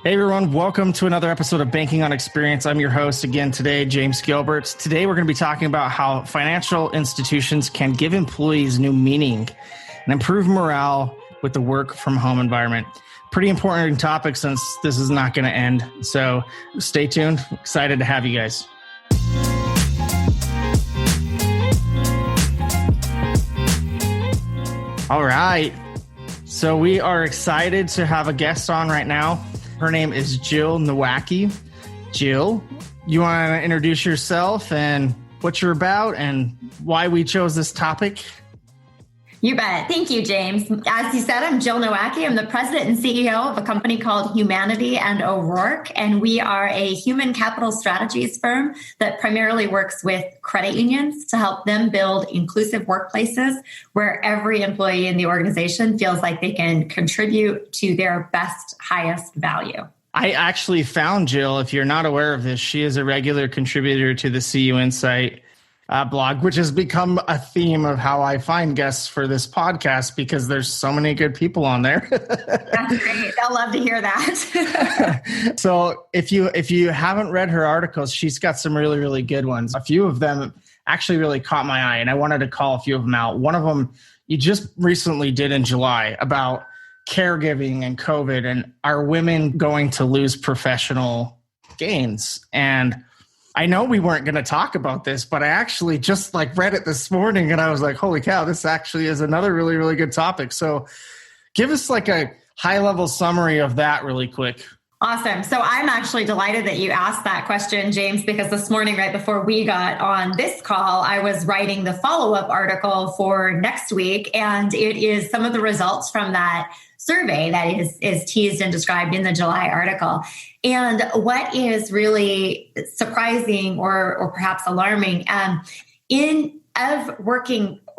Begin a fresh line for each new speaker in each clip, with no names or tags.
Hey everyone, welcome to another episode of Banking on Experience. I'm your host again today, James Gilbert. Today we're going to be talking about how financial institutions can give employees new meaning and improve morale with the work from home environment. Pretty important topic since this is not going to end. So stay tuned. Excited to have you guys. All right. So we are excited to have a guest on right now. Her name is Jill Nowacki. Jill, you want to introduce yourself and what you're about and why we chose this topic?
You bet. Thank you, James. As you said, I'm Jill Nowacki. I'm the president and CEO of a company called Humanidei O'Rourke, and we are a human capital strategies firm that primarily works with credit unions to help them build inclusive workplaces where every employee in the organization feels like they can contribute to their best, highest value.
I actually found Jill. If you're not aware of this, she is a regular contributor to the CUInsight blog, which has become a theme of how I find guests for this podcast because there's so many good people on there.
That's great. They'll love to hear that.
So if you haven't read her articles, she's got some really, really good ones. A few of them actually really caught my eye, and I wanted to call a few of them out. One of them you just recently did in July about caregiving and COVID, and are women going to lose professional gains? And I know we weren't going to talk about this, but I actually just read it this morning and I was like, holy cow, this actually is another really, really good topic. So give us a high level summary of that really quick.
Awesome. So I'm actually delighted that you asked that question, James, because this morning, right before we got on this call, I was writing the follow-up article for next week. And it is some of the results from that survey that is teased and described in the July article. And what is really surprising or perhaps alarming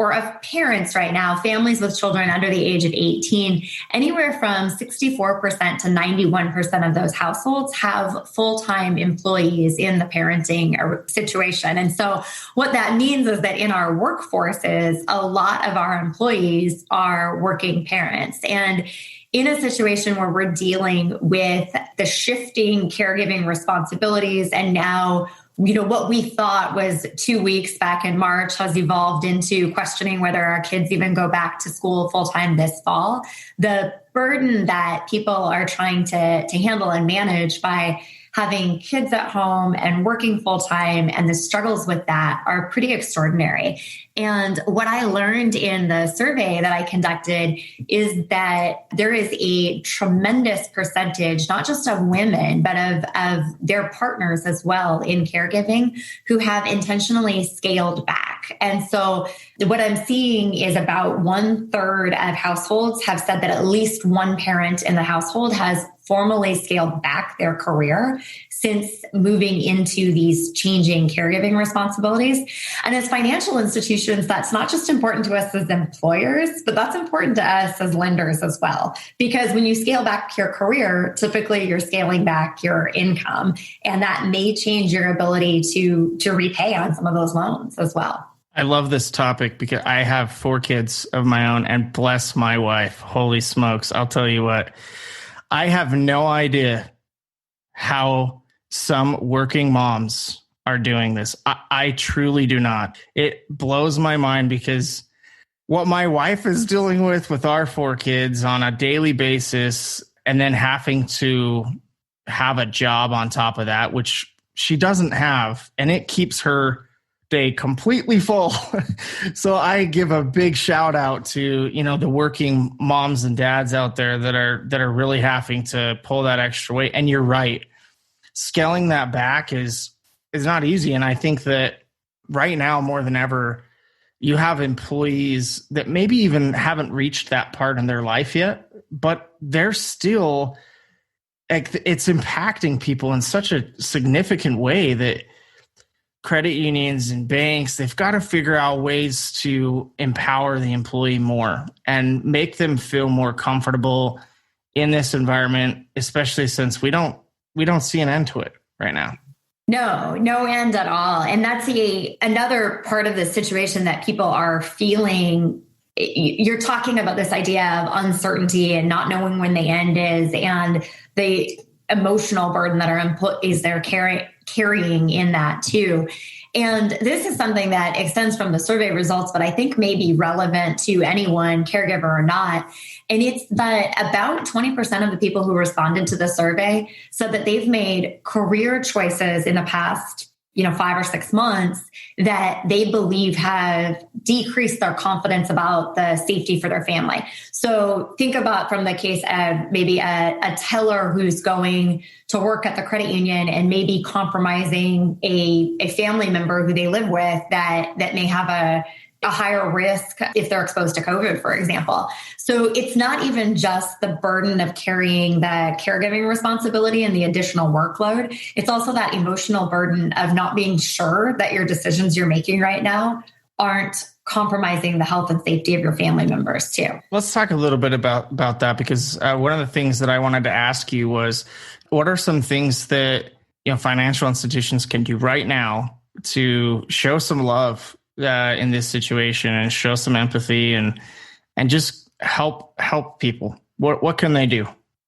of parents right now, families with children under the age of 18, anywhere from 64% to 91% of those households have full-time employees in the parenting situation. And so what that means is that in our workforces, a lot of our employees are working parents. And in a situation where we're dealing with the shifting caregiving responsibilities, and now what we thought was 2 weeks back in March has evolved into questioning whether our kids even go back to school full-time this fall. The burden that people are trying to handle and manage by having kids at home and working full-time and the struggles with that are pretty extraordinary. And what I learned in the survey that I conducted is that there is a tremendous percentage, not just of women, but of their partners as well in caregiving, who have intentionally scaled back. And so what I'm seeing is about 1/3 of households have said that at least one parent in the household has formally scaled back their career since moving into these changing caregiving responsibilities. And as financial institutions, that's not just important to us as employers, but that's important to us as lenders as well. Because when you scale back your career, typically you're scaling back your income, and that may change your ability to repay on some of those loans as well.
I love this topic because I have 4 kids of my own, and bless my wife. Holy smokes. I'll tell you what, I have no idea how some working moms are doing this. I truly do not. It blows my mind because what my wife is dealing with our 4 kids on a daily basis, and then having to have a job on top of that, which she doesn't have, and it keeps her day completely full. So I give a big shout out to, the working moms and dads out there that are really having to pull that extra weight. And you're right. Scaling that back is not easy. And I think that right now more than ever, you have employees that maybe even haven't reached that part in their life yet, but they're still, it's impacting people in such a significant way that credit unions and banks, they've got to figure out ways to empower the employee more and make them feel more comfortable in this environment, especially since we don't see an end to it right now.
No end at all. And that's another part of the situation that people are feeling. You're talking about this idea of uncertainty and not knowing when the end is. And emotional burden that our employees they're carrying in that too. And this is something that extends from the survey results, but I think may be relevant to anyone, caregiver or not. And it's that about 20% of the people who responded to the survey said that they've made career choices in the past 5 or 6 months that they believe have decreased their confidence about the safety for their family. So think about from the case of maybe a teller who's going to work at the credit union and maybe compromising a family member who they live with that may have a higher risk if they're exposed to COVID, for example. So it's not even just the burden of carrying the caregiving responsibility and the additional workload. It's also that emotional burden of not being sure that your decisions you're making right now aren't compromising the health and safety of your family members too.
Let's talk a little bit about that, because one of the things that I wanted to ask you was, what are some things that financial institutions can do right now to show some love in this situation and show some empathy and just help people? What can they do?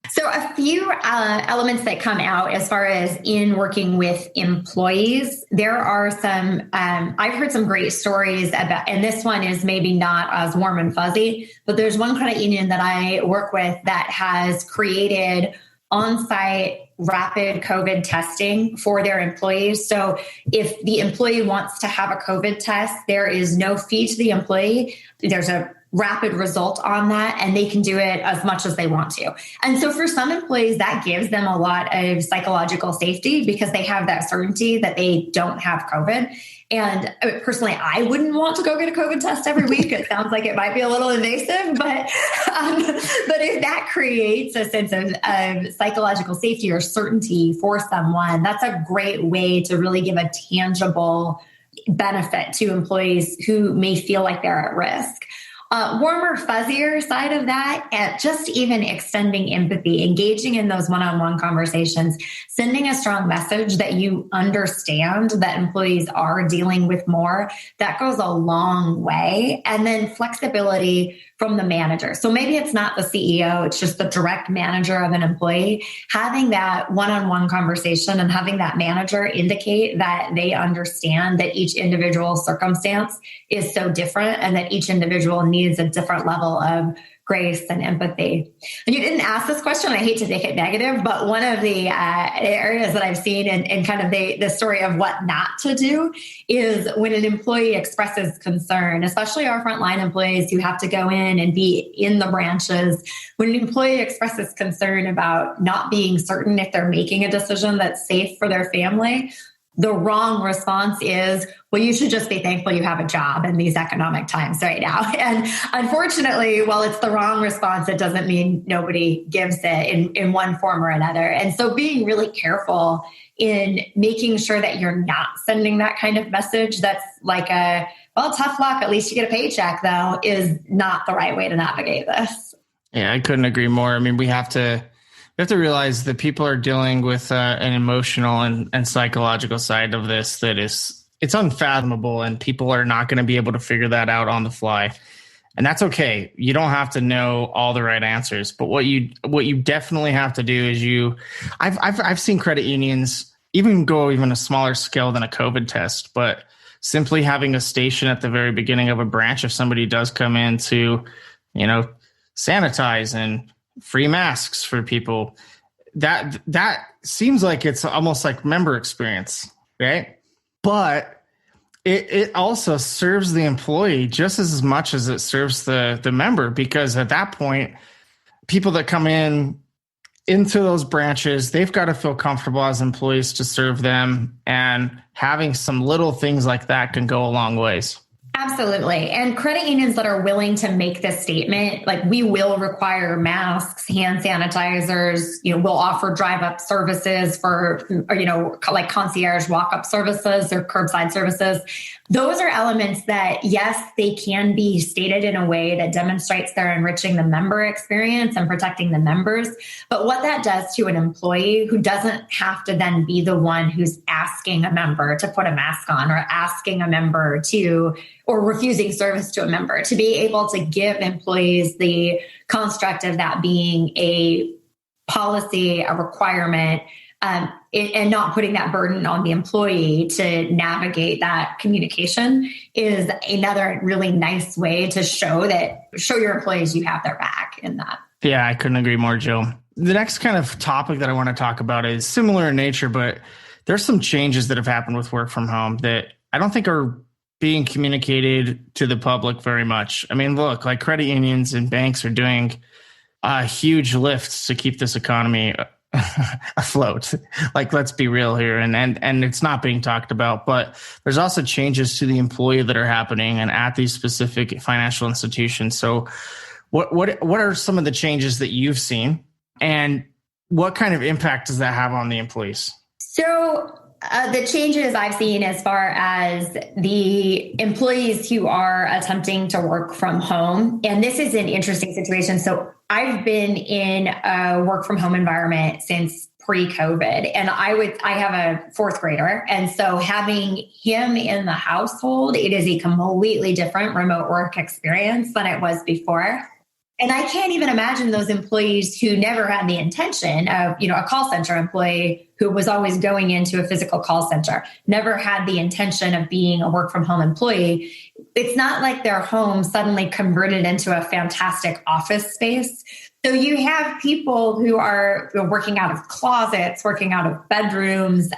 So a few elements that come out as far as in working with employees, there are some, I've heard some great stories about, and this one is maybe not as warm and fuzzy, but there's one credit union that I work with that has created on-site rapid COVID testing for their employees. So if the employee wants to have a COVID test, there is no fee to the employee. There's a rapid result on that, and they can do it as much as they want to. And so for some employees, that gives them a lot of psychological safety because they have that certainty that they don't have COVID. And personally, I wouldn't want to go get a COVID test every week. It sounds like it might be a little invasive, but if that creates a sense of psychological safety or certainty for someone, that's a great way to really give a tangible benefit to employees who may feel like they're at risk. Warmer, fuzzier side of that, at just even extending empathy, engaging in those one-on-one conversations, sending a strong message that you understand that employees are dealing with more, that goes a long way. And then flexibility from the manager. So maybe it's not the CEO, it's just the direct manager of an employee. Having that one-on-one conversation and having that manager indicate that they understand that each individual circumstance is so different and that each individual needs a different level of grace and empathy. And you didn't ask this question, I hate to make it negative, but one of the areas that I've seen in kind of the story of what not to do is when an employee expresses concern, especially our frontline employees who have to go in and be in the branches. When an employee expresses concern about not being certain if they're making a decision that's safe for their family, the wrong response is, well, you should just be thankful you have a job in these economic times right now. And unfortunately, while it's the wrong response, it doesn't mean nobody gives it in one form or another. And so being really careful in making sure that you're not sending that kind of message that's like tough luck, at least you get a paycheck, though, is not the right way to navigate this.
Yeah, I couldn't agree more. I mean, we have to realize that people are dealing with an emotional and psychological side of this that it's unfathomable, and people are not going to be able to figure that out on the fly. And that's okay. You don't have to know all the right answers, but what you definitely have to do is I've seen credit unions even go a smaller scale than a COVID test, but simply having a station at the very beginning of a branch, if somebody does come in to, sanitize and free masks for people, that seems like it's almost like member experience, right? But it also serves the employee just as much as it serves the member, because at that point, people that come into those branches, they've got to feel comfortable as employees to serve them, and having some little things like that can go a long ways.
Absolutely. And credit unions that are willing to make this statement, like we will require masks, hand sanitizers, we'll offer drive-up services for, like concierge walk-up services or curbside services. Those are elements that, yes, they can be stated in a way that demonstrates they're enriching the member experience and protecting the members. But what that does to an employee who doesn't have to then be the one who's asking a member to put a mask on, or asking a member or refusing service to a member, to be able to give employees the construct of that being a policy, a requirement, and not putting that burden on the employee to navigate that communication is another really nice way to show your employees you have their back in that.
Yeah, I couldn't agree more, Jill. The next kind of topic that I want to talk about is similar in nature, but there's some changes that have happened with work from home that I don't think are being communicated to the public very much. I mean, look, like credit unions and banks are doing huge lifts to keep this economy afloat. Like, let's be real here. And it's not being talked about, but there's also changes to the employee that are happening and at these specific financial institutions. So what are some of the changes that you've seen, and what kind of impact does that have on the employees?
So the changes I've seen as far as the employees who are attempting to work from home, and this is an interesting situation. So I've been in a work from home environment since pre-COVID, and I have a fourth grader. And so having him in the household, it is a completely different remote work experience than it was before. And I can't even imagine those employees who never had the intention of, a call center employee who was always going into a physical call center, never had the intention of being a work from home employee. It's not like their home suddenly converted into a fantastic office space. So you have people who are working out of closets, working out of bedrooms,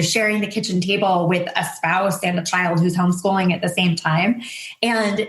sharing the kitchen table with a spouse and a child who's homeschooling at the same time. And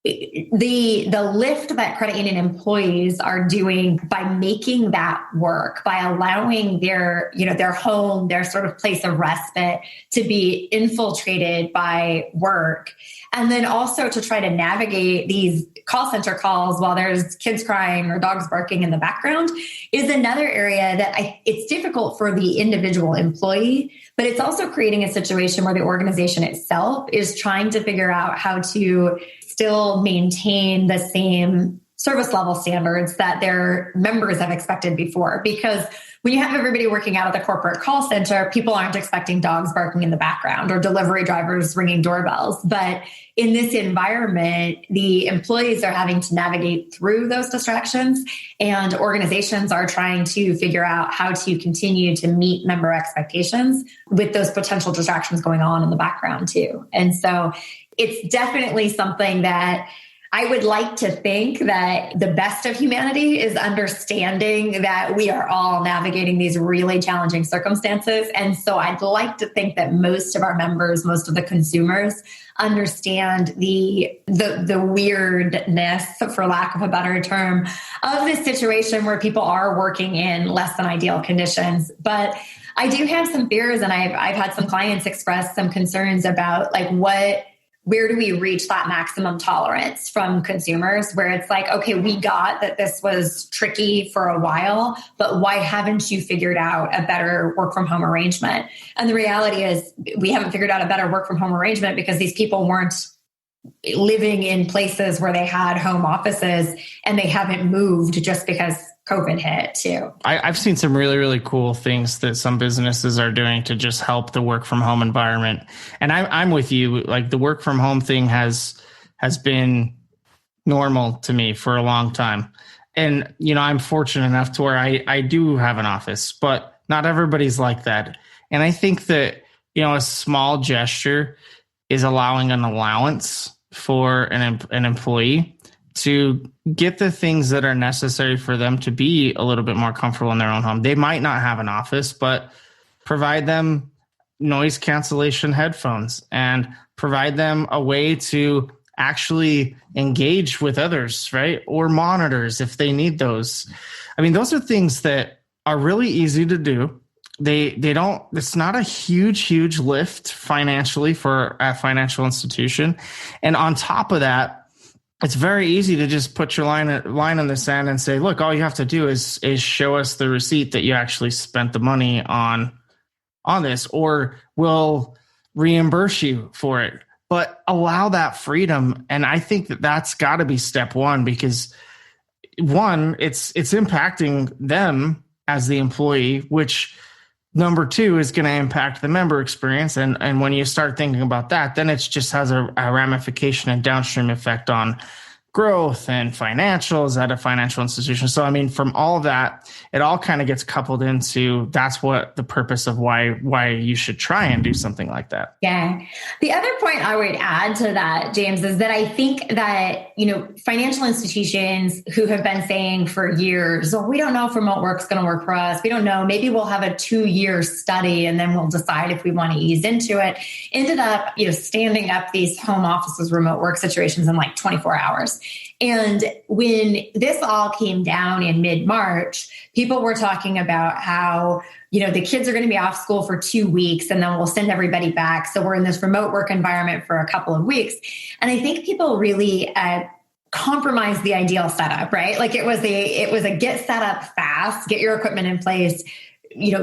the lift that credit union employees are doing by making that work, by allowing their home, their sort of place of respite to be infiltrated by work. And then also to try to navigate these call center calls while there's kids crying or dogs barking in the background is another area that it's difficult for the individual employee, but it's also creating a situation where the organization itself is trying to figure out how to still maintain the same service level standards that their members have expected before. Because when you have everybody working out of the corporate call center, people aren't expecting dogs barking in the background or delivery drivers ringing doorbells. But in this environment, the employees are having to navigate through those distractions, and organizations are trying to figure out how to continue to meet member expectations with those potential distractions going on in the background too. And so it's definitely something that I would like to think that the best of humanity is understanding that we are all navigating these really challenging circumstances. And so I'd like to think that most of our members, most of the consumers understand the weirdness, for lack of a better term, of this situation where people are working in less than ideal conditions. But I do have some fears, and I've had some clients express some concerns about where do we reach that maximum tolerance from consumers where it's like, okay, we got that this was tricky for a while, but why haven't you figured out a better work from home arrangement? And the reality is we haven't figured out a better work from home arrangement because these people weren't living in places where they had home offices, and they haven't moved just because COVID hit too.
I've seen some really, really cool things that some businesses are doing to just help the work from home environment. And I'm with you. Like, the work from home thing has been normal to me for a long time. And, I'm fortunate enough to where I do have an office, but not everybody's like that. And I think that, a small gesture is allowing an allowance for an employee to get the things that are necessary for them to be a little bit more comfortable in their own home. They might not have an office, but provide them noise cancellation headphones and provide them a way to actually engage with others, right? Or monitors if they need those. I mean, those are things that are really easy to do. It's not a huge lift financially for a financial institution. And on top of that, it's very easy to just put your line in the sand and say, look, all you have to do is show us the receipt that you actually spent the money on this, or we'll reimburse you for it. But allow that freedom. And I think that that's got to be step one, because one, it's impacting them as the employee, which number two is going to impact the member experience. And when you start thinking about that, then it just has a ramification and downstream effect on growth and financials at a financial institution. So, I mean, from all of that, it all kind of gets coupled into that's what the purpose of why you should try and do something like that.
Yeah. The other point I would add to that, James, is that I think that, financial institutions who have been saying for years, oh, we don't know if remote work's going to work for us. We don't know. Maybe we'll have a 2-year study and then we'll decide if we want to ease into it. Ended up, standing up these home offices, remote work situations in like 24 hours. And when this all came down in mid-March, people were talking about how, the kids are going to be off school for 2 weeks and then we'll send everybody back. So we're in this remote work environment for a couple of weeks. And I think people really compromised the ideal setup, right? Like it was a get set up fast, get your equipment in place,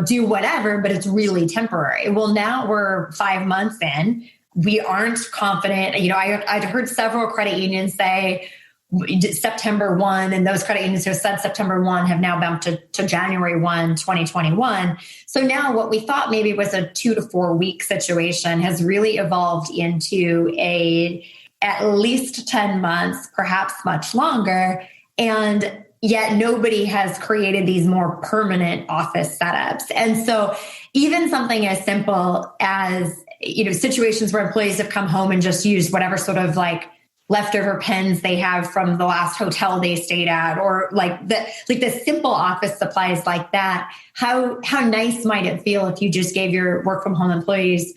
do whatever, but it's really temporary. Well, now we're 5 months in. We aren't confident. I'd heard several credit unions say, September 1, and those credit unions who said September 1 have now bumped to January 1, 2021. So now what we thought maybe was a 2 to 4 week situation has really evolved into at least 10 months, perhaps much longer. And yet nobody has created these more permanent office setups. And so even something as simple as, situations where employees have come home and just used whatever sort of like leftover pens they have from the last hotel they stayed at, or the simple office supplies like that. How nice might it feel if you just gave your work from home employees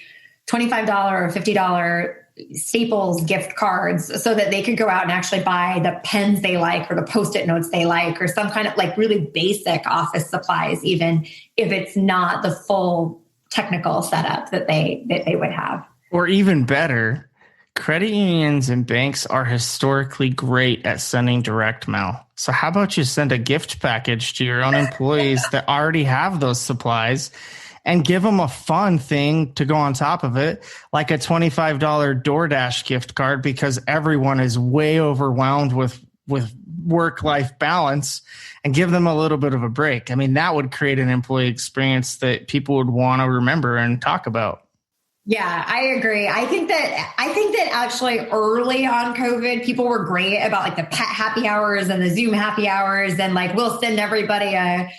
$25 or $50 Staples gift cards so that they could go out and actually buy the pens they like or the Post-it notes they like, or some kind of like really basic office supplies, even if it's not the full technical setup that they would have.
Or even better, credit unions and banks are historically great at sending direct mail. So how about you send a gift package to your own employees that already have those supplies and give them a fun thing to go on top of it, like a $25 DoorDash gift card, because everyone is way overwhelmed with work-life balance, and give them a little bit of a break. I mean, that would create an employee experience that people would want to remember and talk about.
Yeah, I agree. I think that actually early on COVID, people were great about like the pet happy hours and the Zoom happy hours. And like, we'll send everybody a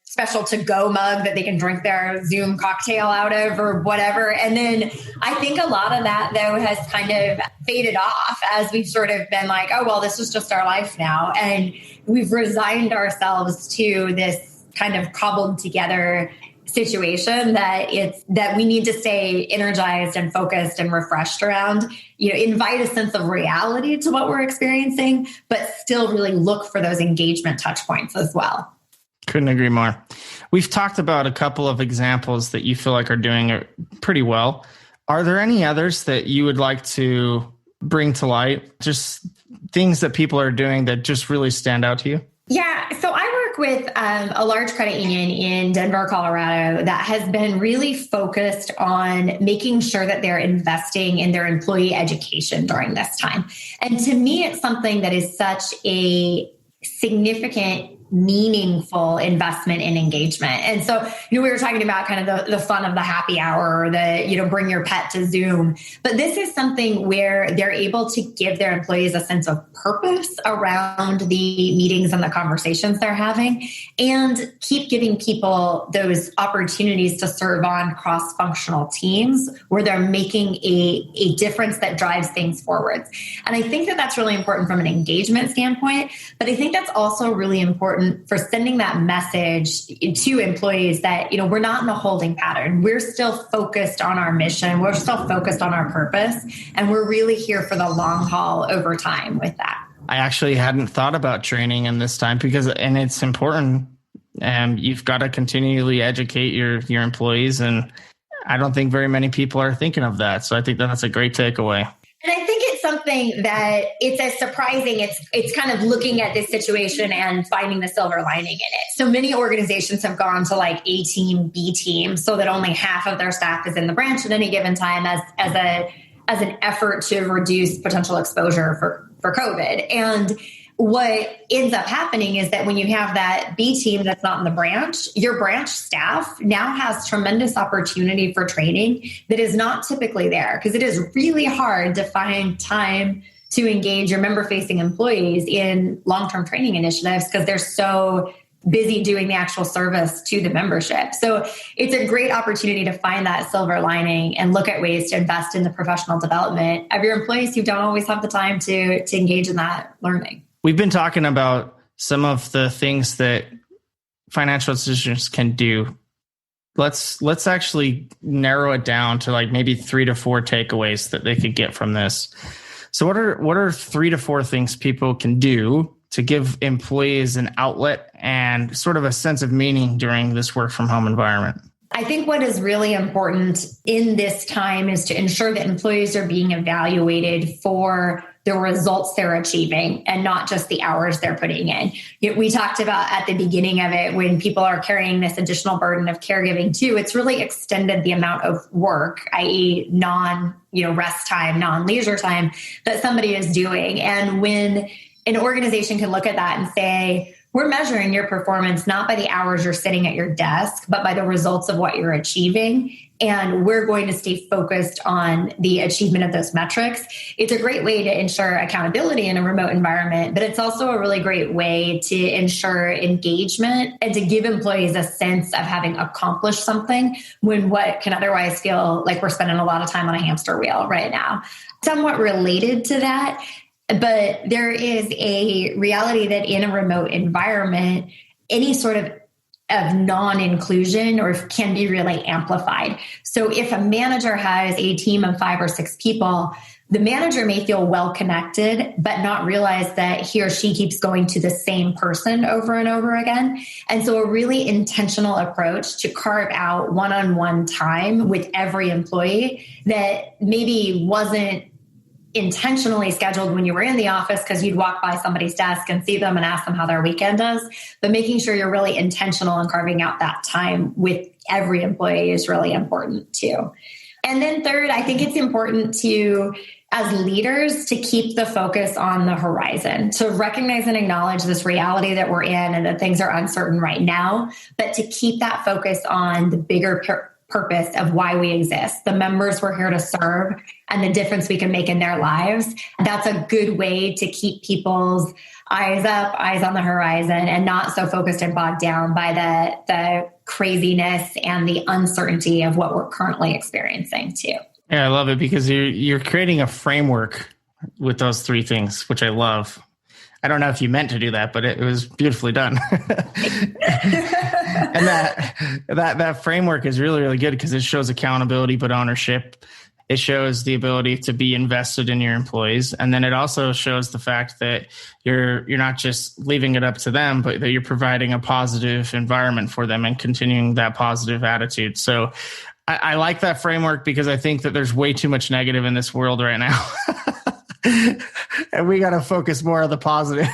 special to-go mug that they can drink their Zoom cocktail out of or whatever. And then I think a lot of that, though, has kind of faded off as we've sort of been like, oh, well, this is just our life now. And we've resigned ourselves to this kind of cobbled together situation that we need to stay energized and focused and refreshed around, invite a sense of reality to what we're experiencing, but still really look for those engagement touch points as well.
Couldn't agree more. We've talked about a couple of examples that you feel like are doing it pretty well. Are there any others that you would like to bring to light? Just things that people are doing that just really stand out to you?
Yeah. So I work with a large credit union in Denver, Colorado, that has been really focused on making sure that they're investing in their employee education during this time. And to me, it's something that is such a significant, meaningful investment in engagement. And so, we were talking about kind of the fun of the happy hour, or the, bring your pet to Zoom. But this is something where they're able to give their employees a sense of purpose around the meetings and the conversations they're having, and keep giving people those opportunities to serve on cross-functional teams where they're making a difference that drives things forwards. And I think that that's really important from an engagement standpoint, but I think that's also really important for sending that message to employees that, we're not in a holding pattern. We're still focused on our mission. We're still focused on our purpose. And we're really here for the long haul over time with that.
I actually hadn't thought about training in this time and it's important. You've got to continually educate your employees. And I don't think very many people are thinking of that. So I think that's a great takeaway.
And I think it's something that it's as surprising. It's kind of looking at this situation and finding the silver lining in it. So many organizations have gone to like A team, B team, so that only half of their staff is in the branch at any given time as an effort to reduce potential exposure for COVID. And what ends up happening is that when you have that B team that's not in the branch, your branch staff now has tremendous opportunity for training that is not typically there, because it is really hard to find time to engage your member-facing employees in long-term training initiatives because they're so busy doing the actual service to the membership. So it's a great opportunity to find that silver lining and look at ways to invest in the professional development of your employees who don't always have the time to engage in that learning.
We've been talking about some of the things that financial institutions can do. Let's actually narrow it down to like maybe 3 to 4 takeaways that they could get from this. So what are 3 to 4 things people can do to give employees an outlet and sort of a sense of meaning during this work from home environment?
I think what is really important in this time is to ensure that employees are being evaluated for the results they're achieving and not just the hours they're putting in. We talked about at the beginning of it, when people are carrying this additional burden of caregiving too, it's really extended the amount of work, i.e. rest time, non-leisure time that somebody is doing. And when an organization can look at that and say, we're measuring your performance not by the hours you're sitting at your desk, but by the results of what you're achieving. And we're going to stay focused on the achievement of those metrics. It's a great way to ensure accountability in a remote environment, but it's also a really great way to ensure engagement and to give employees a sense of having accomplished something when what can otherwise feel like we're spending a lot of time on a hamster wheel right now. Somewhat related to that, but there is a reality that in a remote environment, any sort of non-inclusion or can be really amplified. So if a manager has a team of 5 or 6 people, the manager may feel well connected, but not realize that he or she keeps going to the same person over and over again. And so a really intentional approach to carve out one-on-one time with every employee that maybe wasn't intentionally scheduled when you were in the office because you'd walk by somebody's desk and see them and ask them how their weekend is, but making sure you're really intentional in carving out that time with every employee is really important too. And then third, I think it's important to, as leaders, to keep the focus on the horizon, to recognize and acknowledge this reality that we're in and that things are uncertain right now, but to keep that focus on the bigger purpose of why we exist, the members we're here to serve, and the difference we can make in their lives. That's a good way to keep people's eyes up, eyes on the horizon, and not so focused and bogged down by the craziness and the uncertainty of what we're currently experiencing too.
Yeah, I love it because you're creating a framework with those 3 things, which I love. I don't know if you meant to do that, but it was beautifully done. And that framework is really, really good because it shows accountability, but ownership. It shows the ability to be invested in your employees. And then it also shows the fact that you're not just leaving it up to them, but that you're providing a positive environment for them and continuing that positive attitude. So I like that framework because I think that there's way too much negative in this world right now. And we got to focus more on the positive.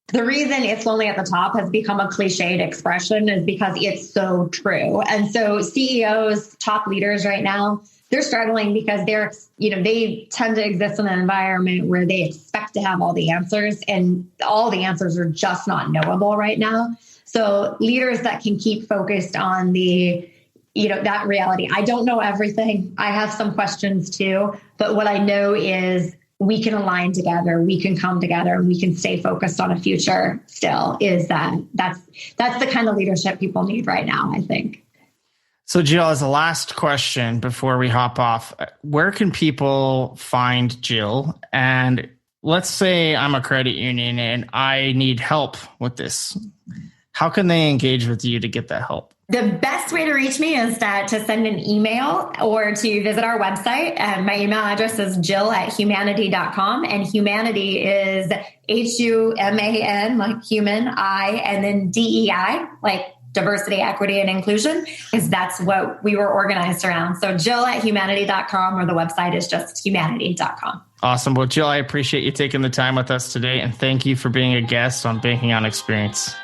The reason it's lonely at the top has become a cliched expression is because it's so true. And so CEOs, top leaders right now, they're struggling because they tend to exist in an environment where they expect to have all the answers, and all the answers are just not knowable right now. So leaders that can keep focused on that reality. I don't know everything. I have some questions too, but what I know is we can align together, we can come together, and we can stay focused on a future still. That's the kind of leadership people need right now, I think.
So Jill, as a last question before we hop off, where can people find Jill? And let's say I'm a credit union and I need help with this. How can they engage with you to get that help?
The best way to reach me is to send an email or to visit our website. My email address is jill@humanidei.com, and Humanidei is HUMAN, like human, I, and then DEI, like diversity, equity, and inclusion, because that's what we were organized around. So jill@humanidei.com, or the website is just humanidei.com.
Awesome. Well, Jill, I appreciate you taking the time with us today, and thank you for being a guest on Banking on Experience.